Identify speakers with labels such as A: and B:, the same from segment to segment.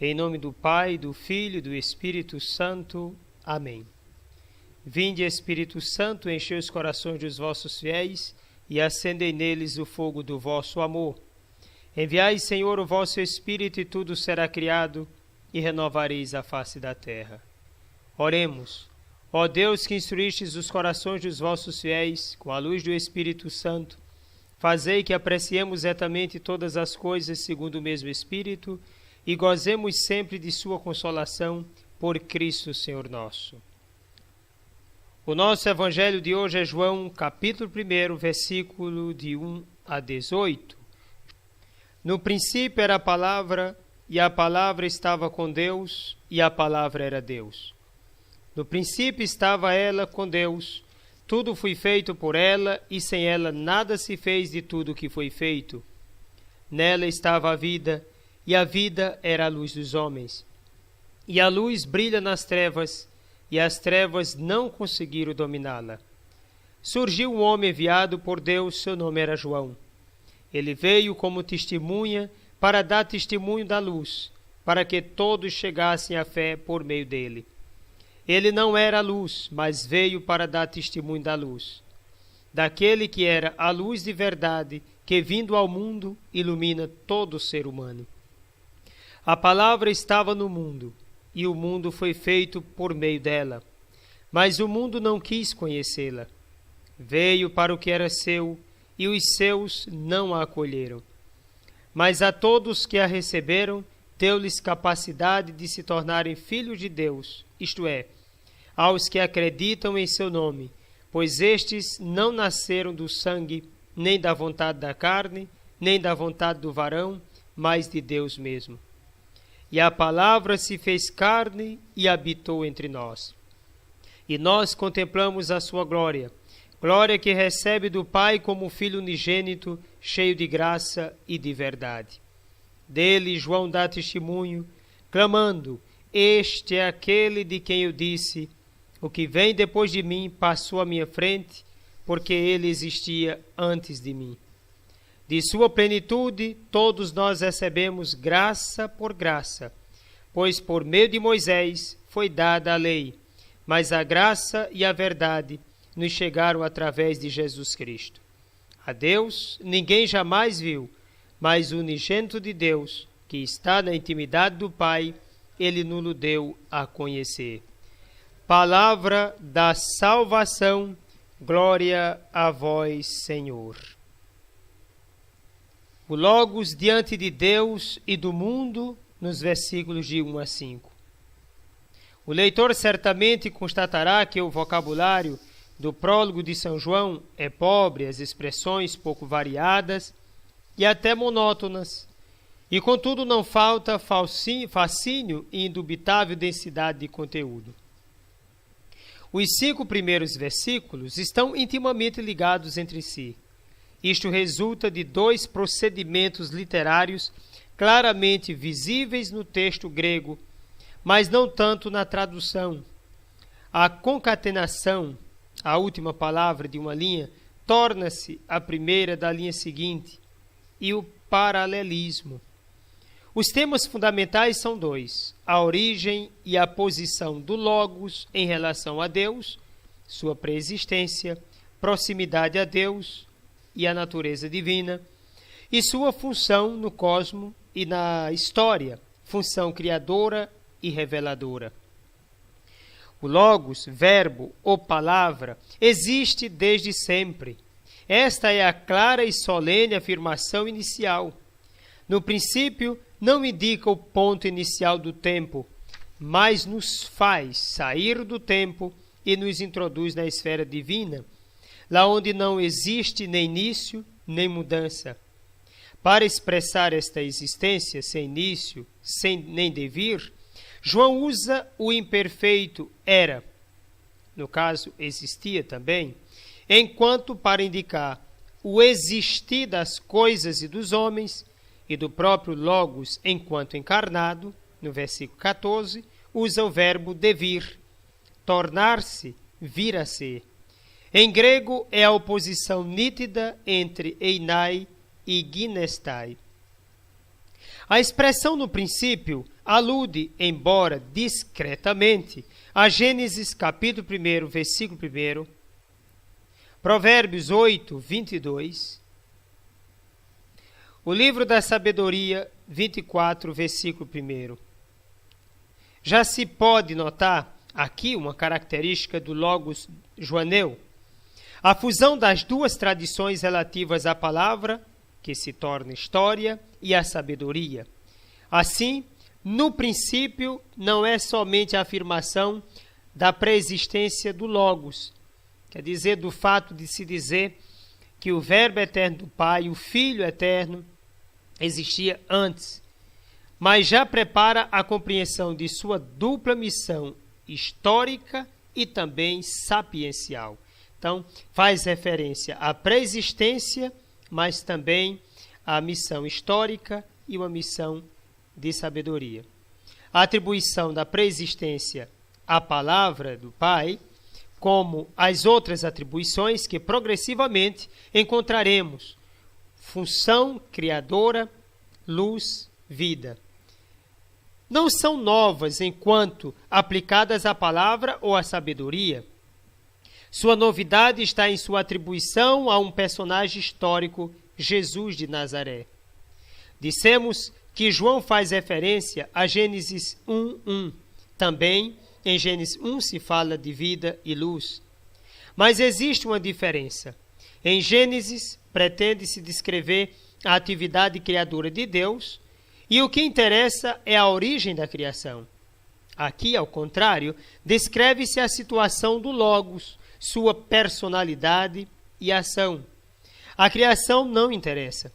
A: Em nome do Pai, do Filho e do Espírito Santo. Amém. Vinde, Espírito Santo, enchei os corações dos vossos fiéis e acendei neles o fogo do vosso amor. Enviai, Senhor, o vosso Espírito e tudo será criado e renovareis a face da terra. Oremos. Ó Deus, que instruístes os corações dos vossos fiéis com a luz do Espírito Santo, fazei que apreciemos retamente todas as coisas segundo o mesmo Espírito e gozemos sempre de sua consolação por Cristo Senhor nosso. O nosso evangelho de hoje é João, capítulo 1, versículo de 1 a 18. No princípio era a palavra, e a palavra estava com Deus, e a palavra era Deus. No princípio estava ela com Deus, tudo foi feito por ela, e sem ela nada se fez de tudo que foi feito. Nela estava a vida, e a vida era a luz dos homens. E a luz brilha nas trevas, e as trevas não conseguiram dominá-la. Surgiu um homem enviado por Deus, seu nome era João. Ele veio como testemunha para dar testemunho da luz, para que todos chegassem à fé por meio dele. Ele não era a luz, mas veio para dar testemunho da luz, daquele que era a luz de verdade, que vindo ao mundo ilumina todo ser humano. A palavra estava no mundo, e o mundo foi feito por meio dela, mas o mundo não quis conhecê-la. Veio para o que era seu, e os seus não a acolheram. Mas a todos que a receberam, deu-lhes capacidade de se tornarem filhos de Deus, isto é, aos que acreditam em seu nome, pois estes não nasceram do sangue, nem da vontade da carne, nem da vontade do varão, mas de Deus mesmo. E a palavra se fez carne e habitou entre nós. E nós contemplamos a sua glória, glória que recebe do Pai como Filho unigênito, cheio de graça e de verdade. Dele João dá testemunho, clamando: Este é aquele de quem eu disse, o que vem depois de mim passou à minha frente, porque ele existia antes de mim. De sua plenitude todos nós recebemos graça por graça, pois por meio de Moisés foi dada a lei, mas a graça e a verdade nos chegaram através de Jesus Cristo. A Deus ninguém jamais viu, mas o unigênito de Deus, que está na intimidade do Pai, ele nos deu a conhecer. Palavra da salvação, glória a vós, Senhor. O Logos diante de Deus e do mundo, nos versículos de 1 a 5. O leitor certamente constatará que o vocabulário do prólogo de São João é pobre, as expressões pouco variadas e até monótonas, e contudo não falta fascínio e indubitável densidade de conteúdo. Os 5 primeiros versículos estão intimamente ligados entre si. Isto resulta de 2 procedimentos literários claramente visíveis no texto grego, mas não tanto na tradução. A concatenação, a última palavra de uma linha, torna-se a primeira da linha seguinte, e o paralelismo. Os temas fundamentais são 2, a origem e a posição do Logos em relação a Deus, sua preexistência, proximidade a Deus e a natureza divina, e sua função no cosmos e na história, função criadora e reveladora. O Logos, verbo ou palavra, existe desde sempre. Esta é a clara e solene afirmação inicial. No princípio, não indica o ponto inicial do tempo, mas nos faz sair do tempo e nos introduz na esfera divina, lá onde não existe nem início, nem mudança. Para expressar esta existência sem início, sem nem devir, João usa o imperfeito era, no caso existia também, enquanto para indicar o existir das coisas e dos homens e do próprio Logos enquanto encarnado, no versículo 14, usa o verbo devir, tornar-se, vir a ser. Em grego é a oposição nítida entre einai e ginestai. A expressão no princípio alude, embora discretamente, a Gênesis capítulo 1, versículo 1, Provérbios 8, 22, o livro da sabedoria 24, versículo 1. Já se pode notar aqui uma característica do Logos joaneu, a fusão das duas tradições relativas à palavra, que se torna história, e à sabedoria. Assim, no princípio, não é somente a afirmação da preexistência do Logos, quer dizer, do fato de se dizer que o Verbo eterno do Pai, o Filho eterno, existia antes, mas já prepara a compreensão de sua dupla missão histórica e também sapiencial. Então, faz referência à preexistência, mas também à missão histórica e uma missão de sabedoria. A atribuição da preexistência à palavra do Pai, como as outras atribuições que progressivamente encontraremos: função criadora, luz, vida. Não são novas enquanto aplicadas à palavra ou à sabedoria. Sua novidade está em sua atribuição a um personagem histórico, Jesus de Nazaré. Dissemos que João faz referência a Gênesis 1:1. Também em Gênesis 1 se fala de vida e luz. Mas existe uma diferença. Em Gênesis, pretende-se descrever a atividade criadora de Deus, e o que interessa é a origem da criação. Aqui, ao contrário, descreve-se a situação do Logos, sua personalidade e ação. A criação não interessa.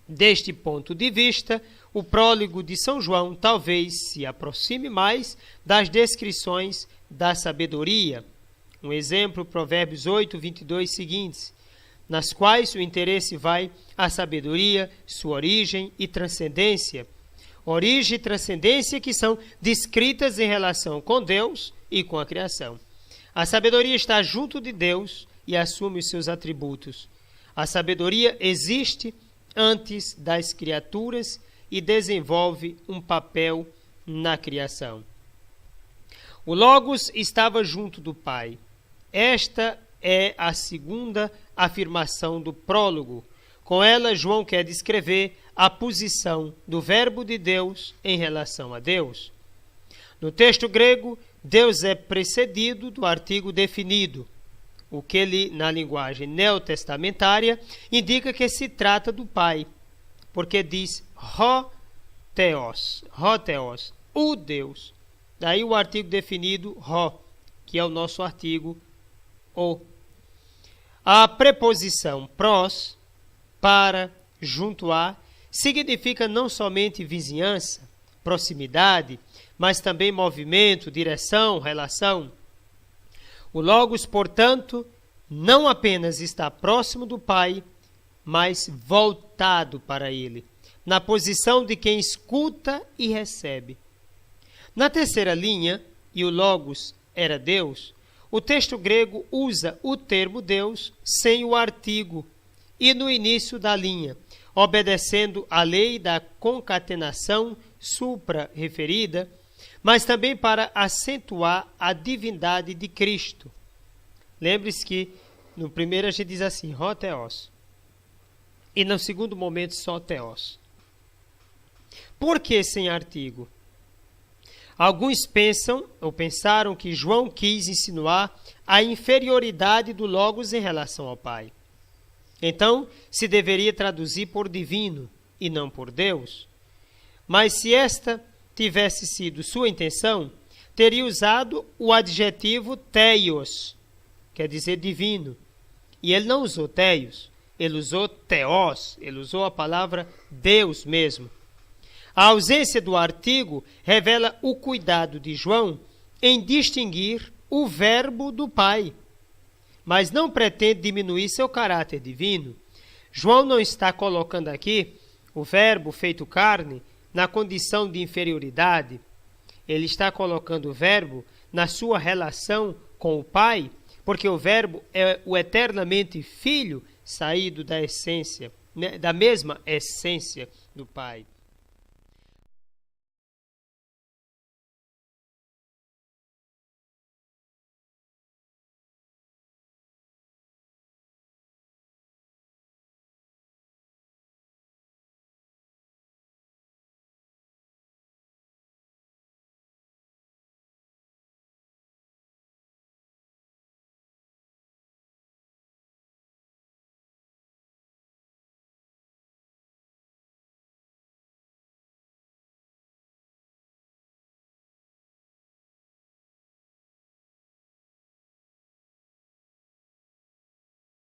A: Deste ponto de vista, o prólogo de São João talvez se aproxime mais das descrições da sabedoria. Um exemplo, Provérbios 8, 22 seguintes, nas quais o interesse vai à sabedoria, sua origem e transcendência. Origem e transcendência que são descritas em relação com Deus e com a criação. A sabedoria está junto de Deus e assume os seus atributos. A sabedoria existe antes das criaturas e desenvolve um papel na criação. O Logos estava junto do Pai. Esta é a segunda afirmação do prólogo. Com ela, João quer descrever a posição do Verbo de Deus em relação a Deus. No texto grego, Deus é precedido do artigo definido, o que ele, na linguagem neotestamentária, indica que se trata do Pai, porque diz ho theos, o Deus. Daí o artigo definido ho, que é o nosso artigo o. A preposição pros, para, junto a, significa não somente vizinhança, proximidade, mas também movimento, direção, relação. O Logos, portanto, não apenas está próximo do Pai, mas voltado para ele, na posição de quem escuta e recebe. Na terceira linha, e o Logos era Deus, o texto grego usa o termo Deus sem o artigo e no início da linha, obedecendo à lei da concatenação supra-referida, mas também para acentuar a divindade de Cristo. Lembre-se que no primeiro a gente diz assim, ho theos, e no segundo momento só theos. Por que sem artigo? Alguns pensam ou pensaram que João quis insinuar a inferioridade do Logos em relação ao Pai. Então, se deveria traduzir por divino e não por Deus. Mas se esta tivesse sido sua intenção, teria usado o adjetivo theos, quer dizer divino. E ele não usou theos, ele usou theos, ele usou a palavra Deus mesmo. A ausência do artigo revela o cuidado de João em distinguir o Verbo do Pai, mas não pretende diminuir seu caráter divino. João não está colocando aqui o Verbo feito carne na condição de inferioridade. Ele está colocando o Verbo na sua relação com o Pai, porque o Verbo é o eternamente Filho saído da essência, da mesma essência do Pai.